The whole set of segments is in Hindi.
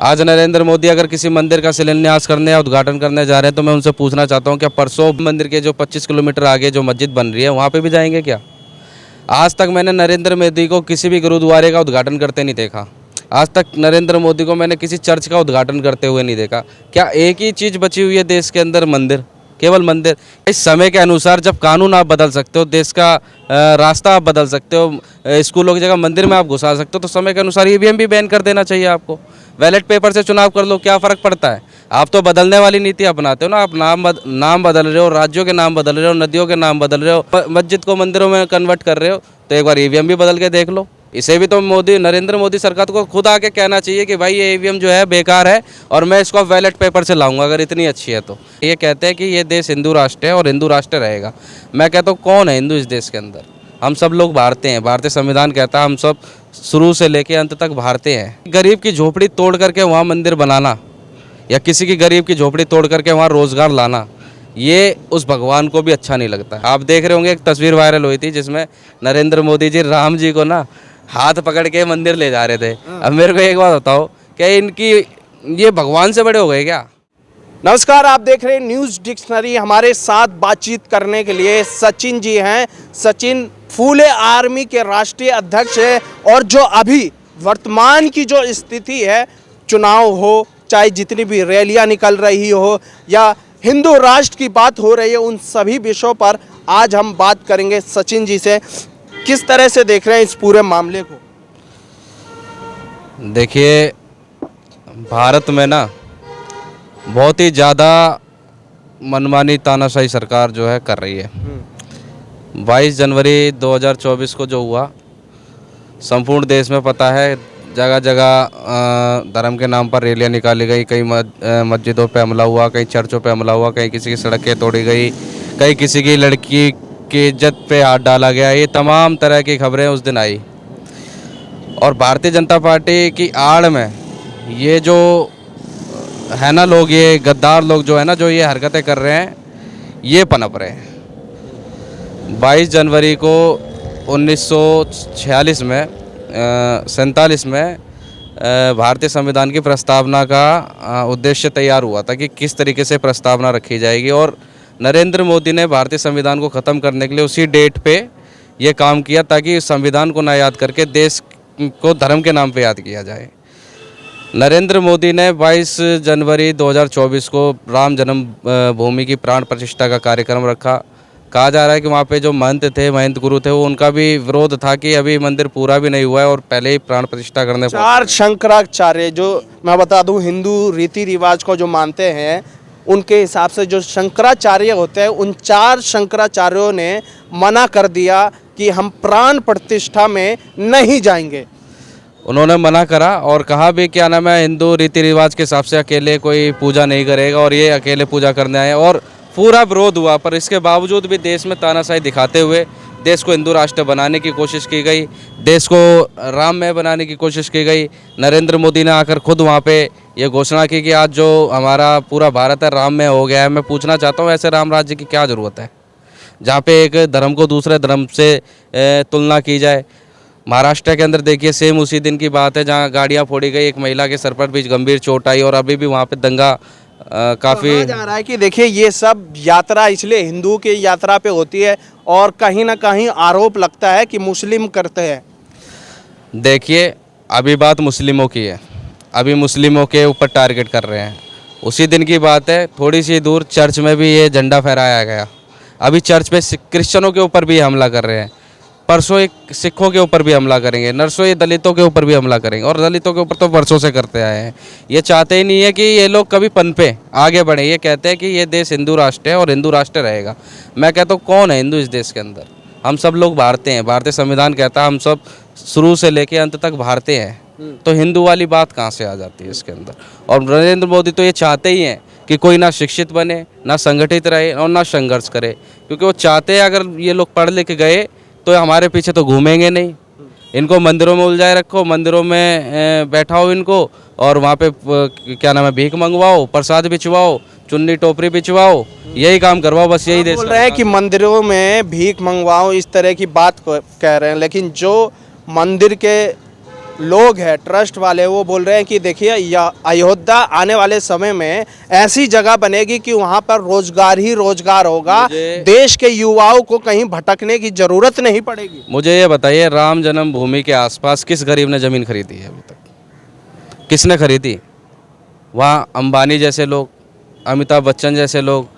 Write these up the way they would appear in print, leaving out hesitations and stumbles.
आज नरेंद्र मोदी अगर किसी मंदिर का शिलान्यास करने या उद्घाटन करने जा रहे हैं तो मैं उनसे पूछना चाहता हूं क्या परसों मंदिर के जो 25 किलोमीटर आगे जो मस्जिद बन रही है वहां पे भी जाएंगे क्या? आज तक मैंने नरेंद्र मोदी को किसी भी गुरुद्वारे का उद्घाटन करते नहीं देखा। आज तक नरेंद्र मोदी को मैंने किसी चर्च का उद्घाटन करते हुए नहीं देखा। क्या एक ही चीज़ बची हुई है देश के अंदर? मंदिर, केवल मंदिर। इस समय के अनुसार जब कानून आप बदल सकते हो, देश का रास्ता आप बदल सकते हो, स्कूलों की जगह मंदिर में आप घुसा सकते हो, तो समय के अनुसार ईवीएम भी बैन कर देना चाहिए आपको। बैलेट पेपर से चुनाव कर लो, क्या फ़र्क पड़ता है? आप तो बदलने वाली नीति अपनाते हो ना। आप नाम बदल रहे हो, राज्यों के नाम बदल रहे हो, नदियों के नाम बदल रहे हो, मस्जिद को मंदिरों में कन्वर्ट कर रहे हो, तो एक बार ईवीएम भी बदल के देख लो। इसे भी तो नरेंद्र मोदी सरकार को खुद आके कहना चाहिए कि भाई ये ईवीएम जो है बेकार है और मैं इसको बैलेट पेपर से लाऊंगा अगर इतनी अच्छी है तो। ये कहते हैं कि ये देश हिंदू राष्ट्र है और हिंदू राष्ट्र रहेगा। मैं कहता हूँ कौन है हिंदू इस देश के अंदर? हम सब लोग भारतीय हैं। भारतीय संविधान कहता है हम सब शुरू से लेके अंत तक भारतीय हैं। गरीब की झोपड़ी तोड़ करके वहाँ मंदिर बनाना या किसी की गरीब की झोपड़ी तोड़ करके वहाँ रोजगार लाना, ये उस भगवान को भी अच्छा नहीं लगता। आप देख रहे होंगे एक तस्वीर वायरल हुई थी जिसमें नरेंद्र मोदी जी राम जी को ना हाथ पकड़ के मंदिर ले जा रहे थे। अब मेरे को एक बात बताओ, क्या इनकी ये भगवान से बड़े हो गए क्या? नमस्कार, आप देख रहे हैं न्यूज़ डिक्शनरी। हमारे साथ बातचीत करने के लिए सचिन जी हैं। सचिन फूले आर्मी के राष्ट्रीय अध्यक्ष है और जो अभी वर्तमान की जो स्थिति है, चुनाव हो चाहे जितनी भी रैलियां निकल रही हो या हिंदू राष्ट्र की बात हो रही है, उन सभी विषयों पर आज हम बात करेंगे सचिन जी से। किस तरह से देख रहे हैं इस पूरे मामले को? देखिए, भारत में ना बहुत ही ज़्यादा मनमानी तानाशाही सरकार जो है कर रही है। 22 जनवरी 2024 को जो हुआ, संपूर्ण देश में पता है, जगह जगह धर्म के नाम पर रैलियां निकाली गई। कई मस्जिदों पे हमला हुआ, कहीं चर्चों पे हमला हुआ, कहीं किसी की सड़कें तोड़ी गई, कहीं किसी की लड़की की इज्जत पे हाथ डाला गया। ये तमाम तरह की खबरें उस दिन आई और भारतीय जनता पार्टी की आड़ में ये जो है ना लोग, ये गद्दार लोग जो है ना, जो ये हरकतें कर रहे हैं, ये पनप रहे हैं। 22 जनवरी को 1946 में 47 में भारतीय संविधान की प्रस्तावना का उद्देश्य तैयार हुआ था कि किस तरीके से प्रस्तावना रखी जाएगी, और नरेंद्र मोदी ने भारतीय संविधान को ख़त्म करने के लिए उसी डेट पे ये काम किया ताकि संविधान को ना याद करके देश को धर्म के नाम पे याद किया जाए। नरेंद्र मोदी ने 22 जनवरी 2024 को राम जन्म भूमि की प्राण प्रतिष्ठा का कार्यक्रम रखा। कहा जा रहा है कि वहाँ पे जो महंत गुरु थे, वो उनका भी विरोध था कि अभी मंदिर पूरा भी नहीं हुआ है और पहले ही प्राण प्रतिष्ठा करने। 4 शंकराचार्य, जो मैं बता दूं हिंदू रीति रिवाज को जो मानते हैं, उनके हिसाब से जो शंकराचार्य होते हैं, उन 4 शंकराचार्यों ने मना कर दिया कि हम प्राण प्रतिष्ठा में नहीं जाएंगे। उन्होंने मना करा और कहा भी क्या नाम है, हिंदू रीति रिवाज के हिसाब से अकेले कोई पूजा नहीं करेगा और ये अकेले पूजा करने आए, और पूरा विरोध हुआ। पर इसके बावजूद भी देश में तानाशाही दिखाते हुए देश को हिंदू राष्ट्र बनाने की कोशिश की गई, देश को राममय बनाने की कोशिश की गई। नरेंद्र मोदी ने आकर खुद वहाँ पे ये घोषणा की कि आज जो हमारा पूरा भारत है राममय हो गया है। मैं पूछना चाहता हूँ, ऐसे राम राज्य की क्या ज़रूरत है जहाँ पे एक धर्म को दूसरे धर्म से तुलना की जाए? महाराष्ट्र के अंदर देखिए, सेम उसी दिन की बात है जहाँ गाड़ियाँ फोड़ी गई, एक महिला के सर पर भी गंभीर चोट आई और अभी भी वहाँ पे दंगा काफ़ी जा रहा है कि देखिए ये सब यात्रा इसलिए हिंदुओं की यात्रा पे होती है और कहीं ना कहीं आरोप लगता है कि मुस्लिम करते हैं। देखिए, अभी बात मुस्लिमों की है, अभी मुस्लिमों के ऊपर टारगेट कर रहे हैं। उसी दिन की बात है, थोड़ी सी दूर चर्च में भी ये झंडा फहराया गया। अभी चर्च पे क्रिश्चियनों के ऊपर भी हमला कर रहे हैं, परसों एक सिखों के ऊपर भी हमला करेंगे, नरसों ये दलितों के ऊपर भी हमला करेंगे, और दलितों के ऊपर तो वर्षों से करते आए हैं। ये चाहते ही नहीं है कि ये लोग कभी पनपे आगे बढ़े। ये कहते हैं कि ये देश हिंदू राष्ट्र है और हिंदू राष्ट्र रहेगा। मैं कहता हूँ कौन है हिंदू इस देश के अंदर? हम सब लोग भारतीय हैं। भारतीय संविधान कहता है हम सब शुरू से लेके अंत तक भारतीय हैं, तो हिंदू वाली बात कहाँ से आ जाती है इसके अंदर? और नरेंद्र मोदी तो ये चाहते ही हैं कि कोई ना शिक्षित बने, ना संगठित रहे और ना संघर्ष करे, क्योंकि वो चाहते हैं अगर ये लोग पढ़ लिख गए तो हमारे पीछे तो घूमेंगे नहीं। इनको मंदिरों में उलझाए रखो, मंदिरों में बैठाओ इनको, और वहाँ पे क्या नाम है, भीख मंगवाओ, प्रसाद बिछवाओ, चुन्नी टोपरी बिछवाओ, यही काम करवाओ, बस यही देश। बोल रहे हैं कि मंदिरों में भीख मंगवाओ, इस तरह की बात कह रहे हैं, लेकिन जो मंदिर के लोग हैं ट्रस्ट वाले, वो बोल रहे हैं कि देखिए यह अयोध्या आने वाले समय में ऐसी जगह बनेगी कि वहाँ पर रोजगार ही रोजगार होगा, देश के युवाओं को कहीं भटकने की जरूरत नहीं पड़ेगी। मुझे ये बताइए, राम जन्मभूमि के आसपास किस गरीब ने ज़मीन खरीदी है अभी तक? किसने खरीदी? वहाँ अंबानी जैसे लोग, अमिताभ बच्चन जैसे लोग,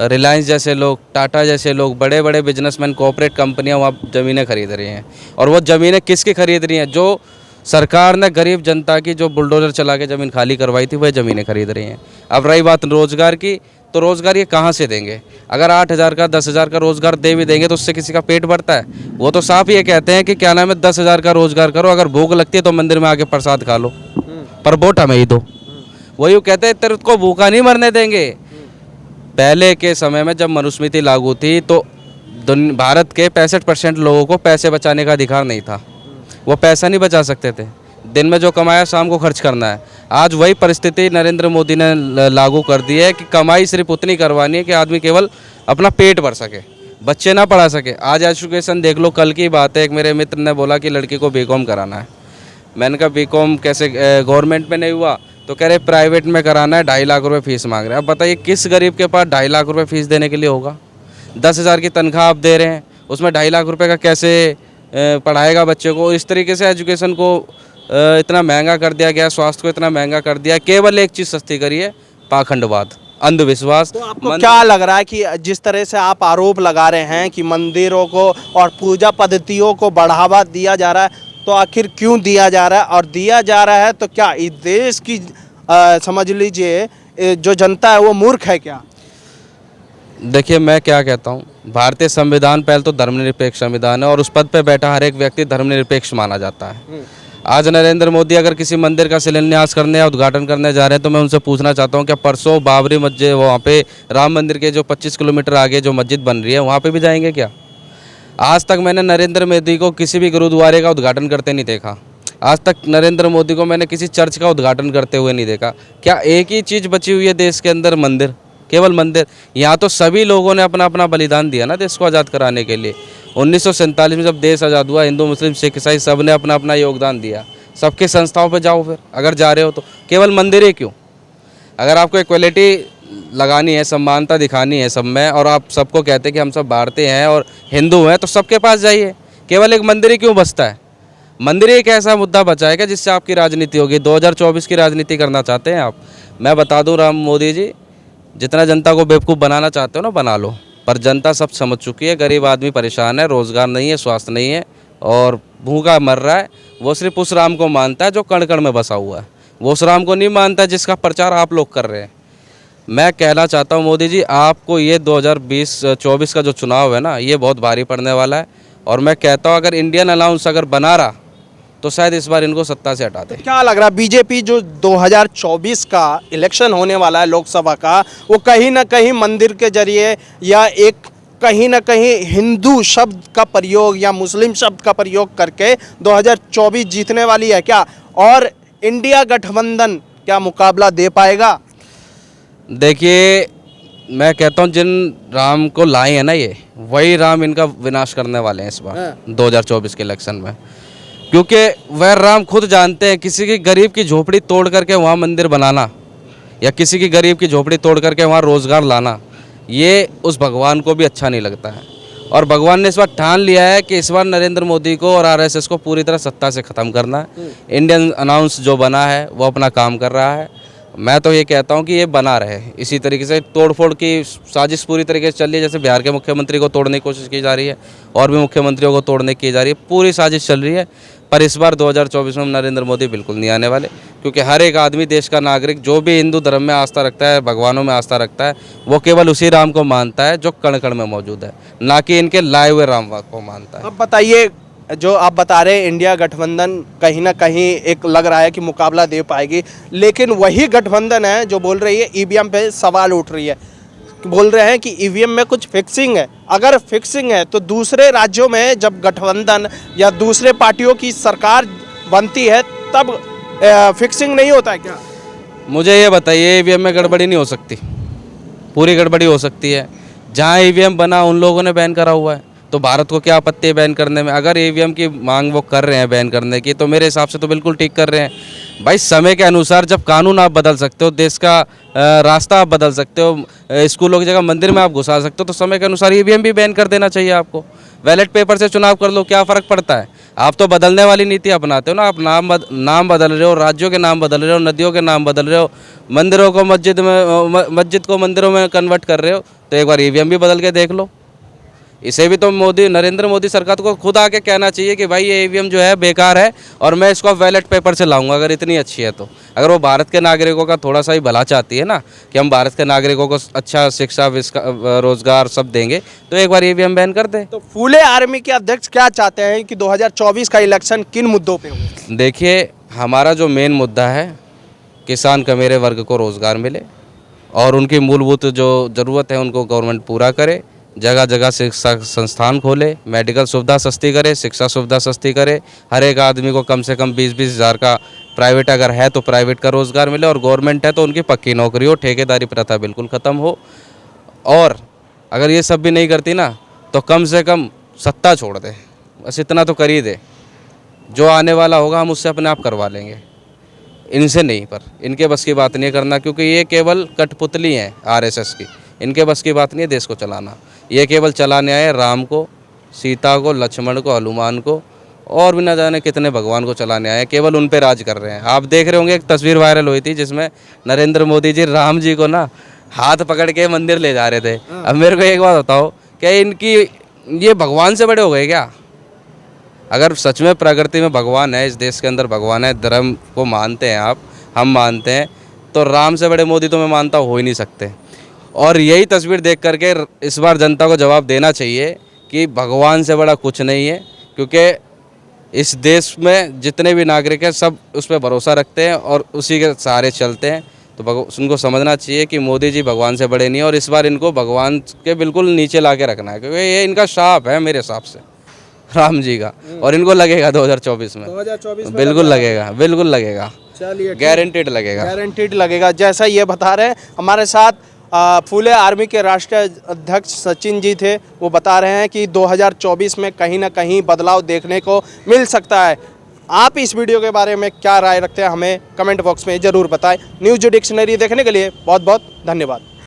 रिलायंस जैसे लोग, टाटा जैसे लोग, बड़े बड़े बिजनेसमैन, कॉर्पोरेट कंपनियां वहाँ ज़मीनें खरीद रही हैं। और वो ज़मीनें किसकी खरीद रही हैं? जो सरकार ने गरीब जनता की जो बुलडोजर चला के ज़मीन खाली करवाई थी, वह ज़मीनें खरीद रही हैं। अब रही बात रोज़गार की, तो रोज़गार ये कहाँ से देंगे? अगर 8,000 का 10,000 का रोज़गार दे भी देंगे तो उससे किसी का पेट भरता है? वो तो साफ ये कहते हैं कि क्या नाम है, 10,000 का रोज़गार करो, अगर भूख लगती है तो मंदिर में आके प्रसाद खा लो, पर वोट हमें ही दो। वही कहते हैं तेरे को भूखा नहीं मरने देंगे। पहले के समय में जब मनुस्मृति लागू थी तो भारत के 65% लोगों को पैसे बचाने का अधिकार नहीं था। वो पैसा नहीं बचा सकते थे। दिन में जो कमाया शाम को खर्च करना है। आज वही परिस्थिति नरेंद्र मोदी ने लागू कर दी है कि कमाई सिर्फ उतनी करवानी है कि आदमी केवल अपना पेट भर सके, बच्चे ना पढ़ा सके। आज एजुकेशन देख लो, कल की बात है, एक मेरे मित्र ने बोला कि लड़की को बीकॉम कराना है। मैंने कहा बीकॉम कैसे, गवर्नमेंट में नहीं हुआ तो कह रहे प्राइवेट में कराना है, 2.5 लाख रुपए फीस मांग रहे हैं। अब बताइए किस गरीब के पास 2.5 लाख रुपए फीस देने के लिए होगा? 10,000 की तनख्वाह आप दे रहे हैं, उसमें 2.5 लाख रुपए का कैसे पढ़ाएगा बच्चे को? इस तरीके से एजुकेशन को इतना महंगा कर दिया गया, स्वास्थ्य को इतना महंगा कर दिया। केवल एक चीज़ सस्ती करी है, पाखंडवाद, अंधविश्वास। तो आपको क्या लग रहा है कि जिस तरह से आप आरोप लगा रहे हैं कि मंदिरों को और पूजा पद्धतियों को बढ़ावा दिया जा रहा है, तो आखिर क्यों दिया जा रहा है? और दिया जा रहा है तो क्या इस देश की समझ लीजिए जो जनता है वो मूर्ख है क्या? देखिए मैं क्या कहता हूँ, भारतीय संविधान पहले तो धर्मनिरपेक्ष संविधान है और उस पद पे बैठा हर एक व्यक्ति धर्मनिरपेक्ष माना जाता है। आज नरेंद्र मोदी अगर किसी मंदिर का शिलान्यास करने या उद्घाटन करने जा रहे हैं तो मैं उनसे पूछना चाहता हूँ, क्या परसों बाबरी मस्जिद, वहाँ पे राम मंदिर के जो 25 किलोमीटर आगे जो मस्जिद बन रही है, वहाँ पे भी जाएंगे क्या? आज तक मैंने नरेंद्र मोदी को किसी भी गुरुद्वारे का उद्घाटन करते नहीं देखा। आज तक नरेंद्र मोदी को मैंने किसी चर्च का उद्घाटन करते हुए नहीं देखा। क्या एक ही चीज़ बची हुई है देश के अंदर? मंदिर, केवल मंदिर। यहाँ तो सभी लोगों ने अपना अपना बलिदान दिया ना देश को आज़ाद कराने के लिए। 1947 में जब देश आज़ाद हुआ, हिंदू मुस्लिम सिख ईसाई सब ने अपना अपना योगदान दिया। सबके संस्थाओं पर जाओ फिर, अगर जा रहे हो तो केवल मंदिर ही क्यों? अगर आपको इक्वलिटी लगानी है, समानता दिखानी है सब में, और आप सबको कहते हैं कि हम सब भारतीय हैं और हिंदू हैं, तो सबके पास जाइए। केवल एक मंदिर ही क्यों बचता है? मंदिर एक ऐसा मुद्दा बचाएगा जिससे आपकी राजनीति होगी। 2024 की राजनीति करना चाहते हैं आप? मैं बता दूं राम मोदी जी, जितना जनता को बेवकूफ़ बनाना चाहते हो ना, बना लो, पर जनता सब समझ चुकी है। गरीब आदमी परेशान है, रोज़गार नहीं है, स्वास्थ्य नहीं है और भूखा मर रहा है। वो सिर्फ उस राम को मानता है जो कण कण में बसा हुआ है। वो उस राम को नहीं मानता जिसका प्रचार आप लोग कर रहे हैं। मैं कहना चाहता हूं मोदी जी, आपको ये 2024 का जो चुनाव है ना, ये बहुत भारी पड़ने वाला है। और मैं कहता हूं अगर इंडियन अलाउंस अगर बना रहा तो शायद इस बार इनको सत्ता से हटा दे। क्या लग रहा है बीजेपी जो 2024 का इलेक्शन होने वाला है लोकसभा का, वो कहीं ना कहीं मंदिर के जरिए या एक कहीं ना कहीं हिंदू शब्द का प्रयोग या मुस्लिम शब्द का प्रयोग करके 2024 जीतने वाली है क्या? और इंडिया गठबंधन क्या मुकाबला दे पाएगा? देखिए मैं कहता हूं जिन राम को लाए हैं ना, ये वही राम इनका विनाश करने वाले हैं इस बार 2024 के इलेक्शन में। क्योंकि वह राम खुद जानते हैं किसी की गरीब की झोपड़ी तोड़ करके वहाँ मंदिर बनाना या किसी की गरीब की झोपड़ी तोड़ करके वहाँ रोज़गार लाना, ये उस भगवान को भी अच्छा नहीं लगता है। और भगवान ने इस बार ठान लिया है कि इस बार नरेंद्र मोदी को और आरएसएस को पूरी तरह सत्ता से ख़त्म करना है। इंडियन अनाउंस जो बना है वो अपना काम कर रहा है। मैं तो ये कहता हूँ कि ये बना रहे इसी तरीके से। तोड़फोड़ की साजिश पूरी तरीके से चल रही है, जैसे बिहार के मुख्यमंत्री को तोड़ने की कोशिश की जा रही है और भी मुख्यमंत्रियों को तोड़ने की जा रही है, पूरी साजिश चल रही है। पर इस बार 2024 में नरेंद्र मोदी बिल्कुल नहीं आने वाले, क्योंकि हर एक आदमी, देश का नागरिक जो भी हिंदू धर्म में आस्था रखता है, भगवानों में आस्था रखता है, वो केवल उसी राम को मानता है जो कण कण में मौजूद है, ना कि इनके लाए हुए राम को मानता है। अब बताइए, जो आप बता रहे हैं इंडिया गठबंधन कहीं ना कहीं एक लग रहा है कि मुकाबला दे पाएगी, लेकिन वही गठबंधन है जो बोल रही है ईवीएम पे सवाल उठ रही है। बोल रहे हैं कि ईवीएम में कुछ फिक्सिंग है। अगर फिक्सिंग है तो दूसरे राज्यों में जब गठबंधन या दूसरे पार्टियों की सरकार बनती है तब फिक्सिंग नहीं होता है क्या? मुझे ये बताइए, ईवीएम में गड़बड़ी नहीं हो सकती? पूरी गड़बड़ी हो सकती है। जहाँ ईवीएम बना उन लोगों ने बैन करा हुआ है, तो भारत को क्या आपत्ति है बैन करने में? अगर ईवीएम की मांग वो कर रहे हैं बैन करने की, तो मेरे हिसाब से तो बिल्कुल ठीक कर रहे हैं। भाई समय के अनुसार जब कानून आप बदल सकते हो, देश का रास्ता आप बदल सकते हो, स्कूलों की जगह मंदिर में आप घुसा सकते हो, तो समय के अनुसार ईवीएम भी बैन कर देना चाहिए आपको। बैलेट पेपर से चुनाव कर लो, क्या फ़र्क पड़ता है? आप तो बदलने वाली नीति अपनाते हो ना। आप नाम बदल रहे हो, राज्यों के नाम बदल रहे हो, नदियों के नाम बदल रहे हो, मंदिरों को मस्जिद को मंदिरों में कन्वर्ट कर रहे हो। तो एक बार ईवीएम भी बदल के देख लो। इसे भी तो नरेंद्र मोदी सरकार को खुद आके कहना चाहिए कि भाई ये ईवीएम जो है बेकार है और मैं इसको बैलेट पेपर से लाऊंगा, अगर इतनी अच्छी है तो। अगर वो भारत के नागरिकों का थोड़ा सा ही भला चाहती है ना, कि हम भारत के नागरिकों को अच्छा शिक्षा रोजगार सब देंगे, तो एक बार ईवीएम बैन कर दे। तो फूले आर्मी के अध्यक्ष क्या चाहते हैं कि 2024 का इलेक्शन किन मुद्दों पे हो? देखिए, हमारा जो मेन मुद्दा है, किसान कमेरे वर्ग को रोज़गार मिले और उनकी मूलभूत जो ज़रूरत है उनको गवर्नमेंट पूरा करे। जगह जगह शिक्षा संस्थान खोले, मेडिकल सुविधा सस्ती करे, शिक्षा सुविधा सस्ती करे, हर एक आदमी को कम से कम 20-20 हज़ार का, प्राइवेट अगर है तो प्राइवेट का रोज़गार मिले, और गवर्नमेंट है तो उनकी पक्की नौकरी हो, ठेकेदारी प्रथा बिल्कुल ख़त्म हो। और अगर ये सब भी नहीं करती ना, तो कम से कम सत्ता छोड़ दे, बस इतना तो कर ही दे। जो आने वाला होगा हम उससे अपने आप करवा लेंगे, इनसे नहीं। पर इनके बस की बात नहीं करना, क्योंकि ये केवल कठपुतली हैं आरएसएस की। इनके बस की बात नहीं है देश को चलाना। ये केवल चलाने आए राम को, सीता को, लक्ष्मण को, हनुमान को, और भी न जाने कितने भगवान को चलाने आए, केवल उन पे राज कर रहे हैं। आप देख रहे होंगे, एक तस्वीर वायरल हुई थी जिसमें नरेंद्र मोदी जी राम जी को ना हाथ पकड़ के मंदिर ले जा रहे थे। अब मेरे को एक बात बताओ, क्या इनकी ये भगवान से बड़े हो गए क्या? अगर सच में प्रकृति में भगवान है, इस देश के अंदर भगवान है, धर्म को मानते हैं आप, हम मानते हैं, तो राम से बड़े मोदी तो मैं मानता हो ही नहीं सकते। और यही तस्वीर देख करके इस बार जनता को जवाब देना चाहिए कि भगवान से बड़ा कुछ नहीं है, क्योंकि इस देश में जितने भी नागरिक हैं सब उस पर भरोसा रखते हैं और उसी के सहारे चलते हैं। तो उनको समझना चाहिए कि मोदी जी भगवान से बड़े नहीं हैं, और इस बार इनको भगवान के बिल्कुल नीचे ला के रखना है, क्योंकि ये इनका शाप है मेरे हिसाब से, राम जी का। और इनको लगेगा 2024 में, 2024 में बिल्कुल लगेगा, बिल्कुल लगेगा, चलिए, गारंटेड लगेगा, गारंटीड लगेगा। जैसा ये बता रहे हैं, हमारे साथ फूले आर्मी के राष्ट्रीय अध्यक्ष सचिन जी थे। वो बता रहे हैं कि 2024 में कहीं ना कहीं बदलाव देखने को मिल सकता है। आप इस वीडियो के बारे में क्या राय रखते हैं, हमें कमेंट बॉक्स में ज़रूर बताएं। न्यूज़ डिक्शनरी देखने के लिए बहुत बहुत धन्यवाद।